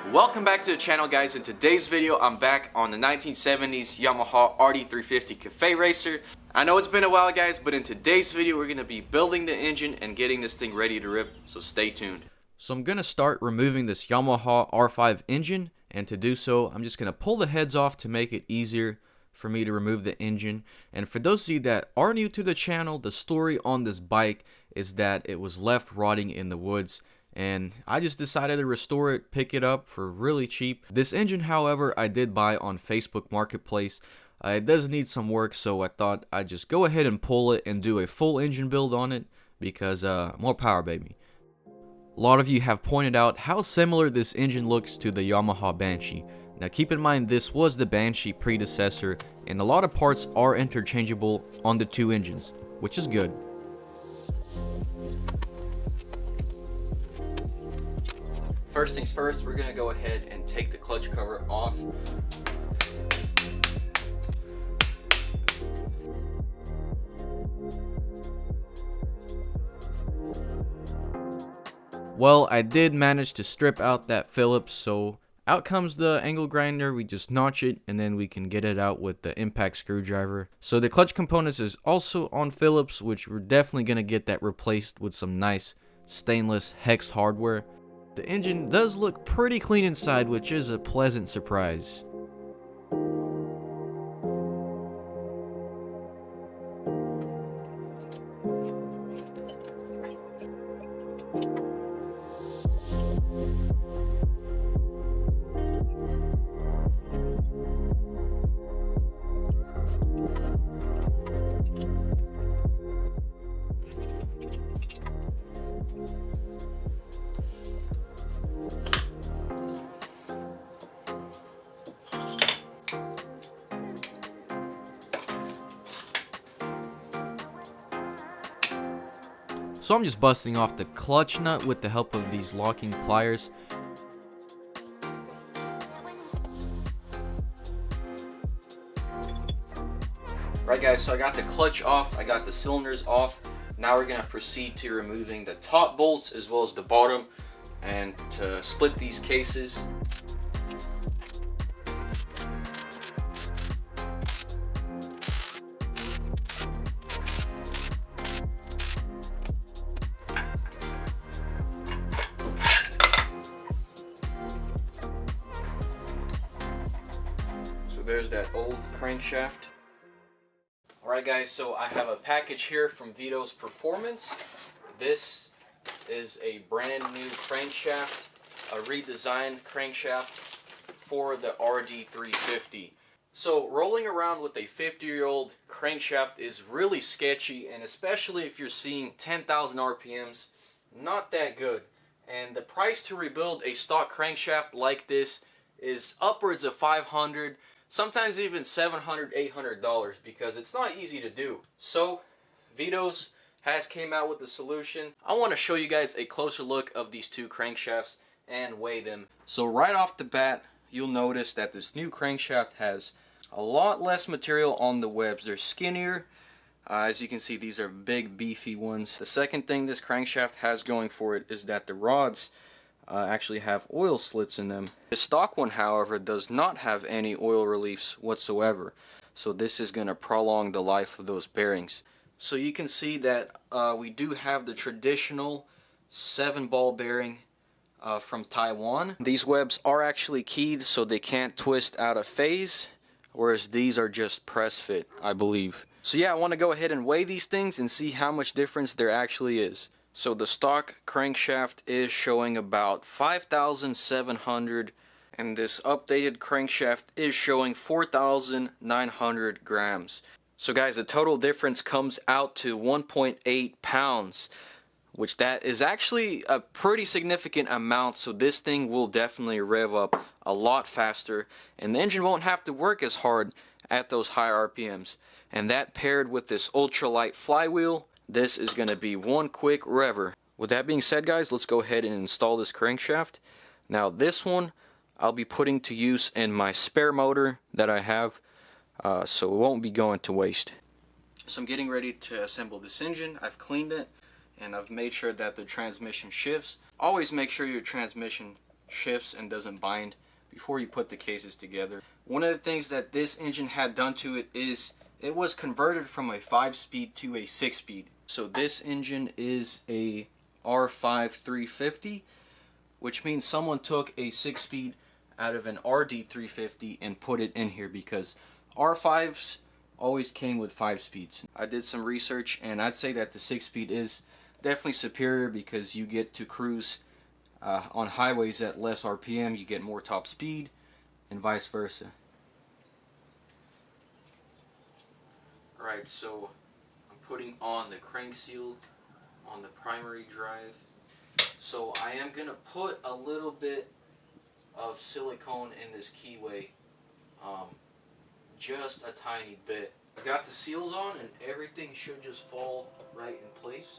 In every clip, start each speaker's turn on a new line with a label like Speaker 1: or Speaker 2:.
Speaker 1: Welcome back to the channel, guys. In today's video, I'm back on the 1970s Yamaha RD350 Cafe Racer. I know it's been a while, guys, but in today's video, we're going to be building the engine and getting this thing ready to rip, so stay tuned. So I'm going to start removing this Yamaha R5 engine, and to do so, I'm just going to pull the heads off to make it easier for me to remove the engine. And for those of you that are new to the channel, the story on this bike is that it was left rotting in the woods, and I just decided to restore it, pick it up for really cheap. This engine, however, I did buy on Facebook Marketplace. It does need some work, so I thought I'd just go ahead and pull it and do a full engine build on it because more power, baby. A lot of you have pointed out how similar this engine looks to the Yamaha Banshee. Now keep in mind, this was the Banshee predecessor, and a lot of parts are interchangeable on the two engines, which is good. First things first, we're going to go ahead and take the clutch cover off. Well, I did manage to strip out that Phillips, so out comes the angle grinder. We just notch it and then we can get it out with the impact screwdriver. So the clutch components is also on Phillips, which we're definitely going to get that replaced with some nice stainless hex hardware. The engine does look pretty clean inside, which is a pleasant surprise. So I'm just busting off the clutch nut with the help of these locking pliers. Right, guys, so I got the clutch off, I got the cylinders off. Now we're going to proceed to removing the top bolts as well as the bottom, and to split these cases. There's that old crankshaft. Alright, guys, so I have a package here from Vito's Performance. This is a brand new crankshaft, a redesigned crankshaft for the RD350. So rolling around with a 50-year-old crankshaft is really sketchy, and especially if you're seeing 10,000 RPMs, not that good. And the price to rebuild a stock crankshaft like this is upwards of $500. Sometimes even $700, $800, because it's not easy to do. So Vito's has came out with a solution. I want to show you guys a closer look of these two crankshafts and weigh them. So right off the bat, you'll notice that this new crankshaft has a lot less material on the webs. They're skinnier. As you can see, these are big, beefy ones. The second thing this crankshaft has going for it is that the rods actually have oil slits in them. The stock one, however, does not have any oil reliefs whatsoever, so this is going to prolong the life of those bearings. So you can see that we do have the traditional 7-ball bearing from Taiwan. These webs are actually keyed, so they can't twist out of phase, whereas these are just press fit, I believe. So yeah, I want to go ahead and weigh these things and see how much difference there actually is. So the stock crankshaft is showing about 5,700, and this updated crankshaft is showing 4,900 grams. So guys, the total difference comes out to 1.8 pounds, which that is actually a pretty significant amount. So this thing will definitely rev up a lot faster, and the engine won't have to work as hard at those high RPMs. And that paired with this ultralight flywheel, this is going to be one quick rever. With that being said, guys, let's go ahead and install this crankshaft. Now this one I'll be putting to use in my spare motor that I have, so it won't be going to waste. So I'm getting ready to assemble this engine. I've cleaned it and I've made sure that the transmission shifts. Always make sure your transmission shifts and doesn't bind before you put the cases together. One of the things that this engine had done to it is it was converted from a 5-speed to a 6-speed. So this engine is a RD350, which means someone took a 6-speed out of an RD350 and put it in here, because R5s always came with 5 speeds. I did some research and I'd say that the 6-speed is definitely superior because you get to cruise on highways at less RPM, you get more top speed, and vice versa. Alright, so I'm putting on the crank seal on the primary drive. So I am going to put a little bit of silicone in this keyway, just a tiny bit. I've got the seals on and everything should just fall right in place.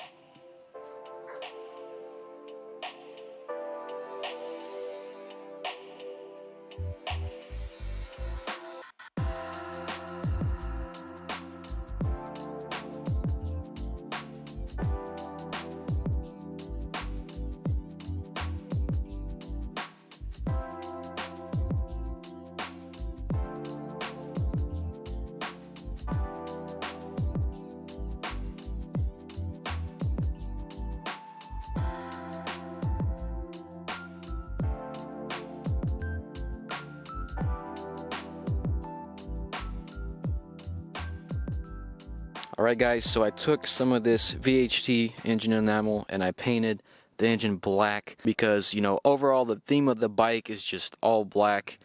Speaker 1: Alright guys, so I took some of this VHT engine enamel and I painted the engine black because, you know, overall the theme of the bike is just all black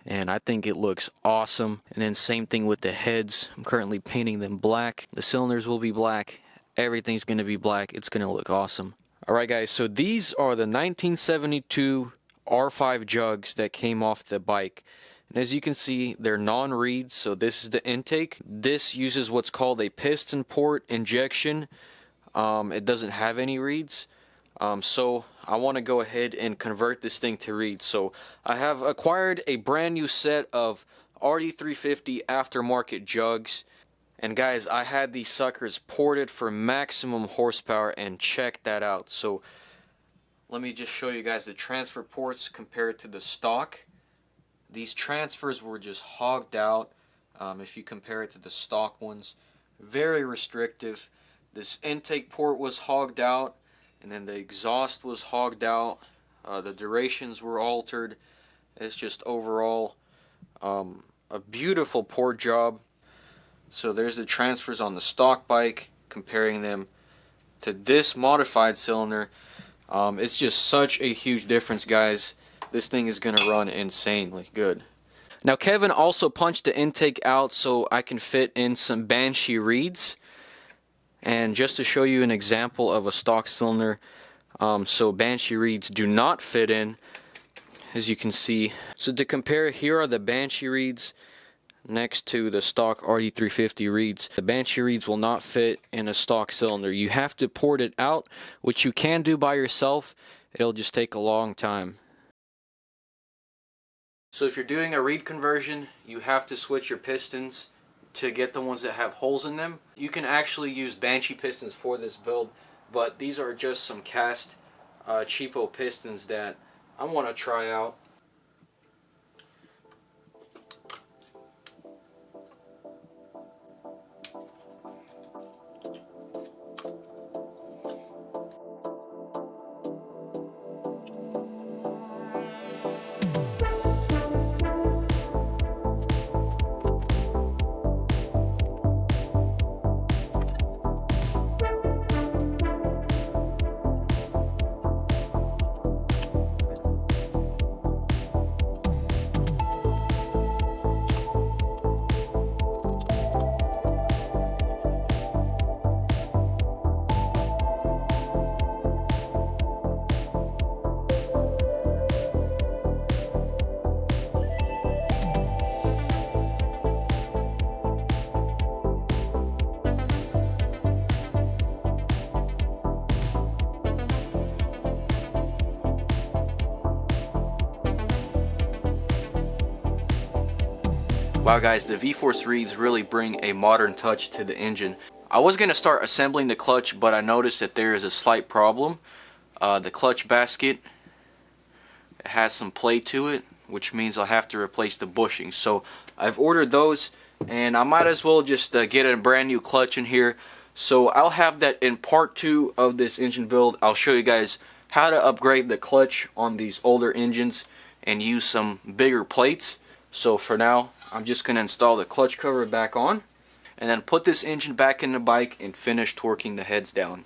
Speaker 1: and I think it looks awesome. And then same thing with the heads. I'm currently painting them black. The cylinders will be black. Everything's going to be black. It's going to look awesome. Alright guys, so these are the 1972 R5 jugs that came off the bike. And as you can see, they're non-reeds, so this is the intake. This uses what's called a piston port injection. It doesn't have any reeds. So I want to go ahead and convert this thing to reeds. So I have acquired a brand new set of RD350 aftermarket jugs. And guys, I had these suckers ported for maximum horsepower, and check that out. So let me just show you guys the transfer ports compared to the stock. These transfers were just hogged out. If you compare it to the stock ones, very restrictive. This intake port was hogged out, and then the exhaust was hogged out. The durations were altered. It's just overall a beautiful port job. So there's the transfers on the stock bike, comparing them to this modified cylinder. It's just such a huge difference, guys. This thing is going to run insanely good. Now Kevin also punched the intake out so I can fit in some banshee reeds. And just to show you an example of a stock cylinder, so banshee reeds do not fit in, as you can see. So to compare, here are the banshee reeds next to the stock RD350 reeds. The banshee reeds will not fit in a stock cylinder. You have to port it out, which you can do by yourself. It'll just take a long time. So if you're doing a reed conversion, you have to switch your pistons to get the ones that have holes in them. You can actually use banshee pistons for this build, but these are just some cast cheapo pistons that I want to try out. Wow guys, the V-Force reeds really bring a modern touch to the engine. I was going to start assembling the clutch, but I noticed that there is a slight problem. The clutch basket it has some play to it, which means I'll have to replace the bushings. So I've ordered those, and I might as well just get a brand new clutch in here. So I'll have that in part 2 of this engine build. I'll show you guys how to upgrade the clutch on these older engines and use some bigger plates. So for now, I'm just going to install the clutch cover back on and then put this engine back in the bike and finish torquing the heads down.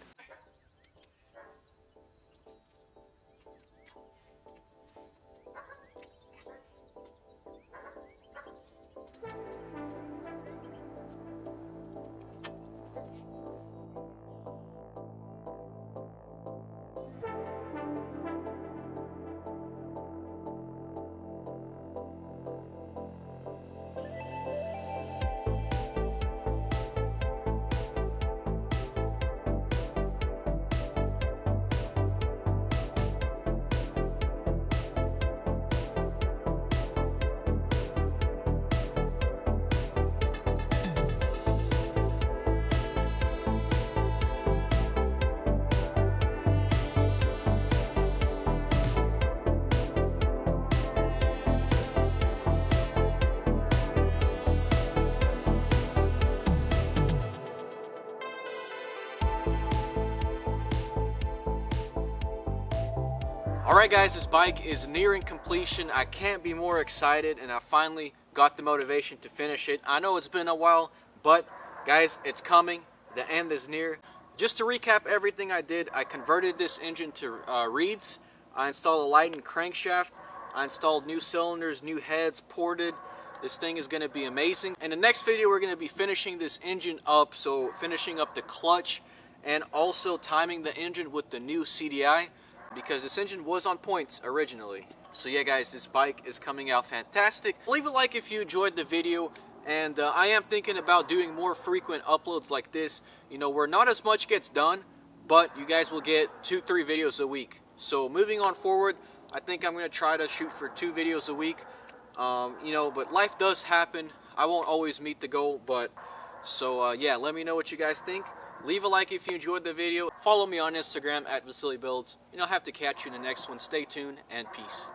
Speaker 1: Alright guys, this bike is nearing completion. I can't be more excited, and I finally got the motivation to finish it. I know it's been a while, but guys, it's coming. The end is near. Just to recap everything I did, I converted this engine to reeds. I installed a light and crankshaft. I installed new cylinders, new heads, ported. This thing is going to be amazing. In the next video, we're going to be finishing this engine up, so finishing up the clutch and also timing the engine with the new CDI, because this engine was on points originally. So yeah guys, this bike is coming out fantastic. Leave a like if you enjoyed the video, and I am thinking about doing more frequent uploads like this, you know, where not as much gets done, but you guys will get 2-3 videos a week. So moving on forward, I think I'm going to try to shoot for 2 videos a week. You know, but life does happen. I won't always meet the goal, but so yeah, let me know what you guys think. Leave a like if you enjoyed the video. Follow me on Instagram at VasiliBuilds, and I'll have to catch you in the next one. Stay tuned, and peace.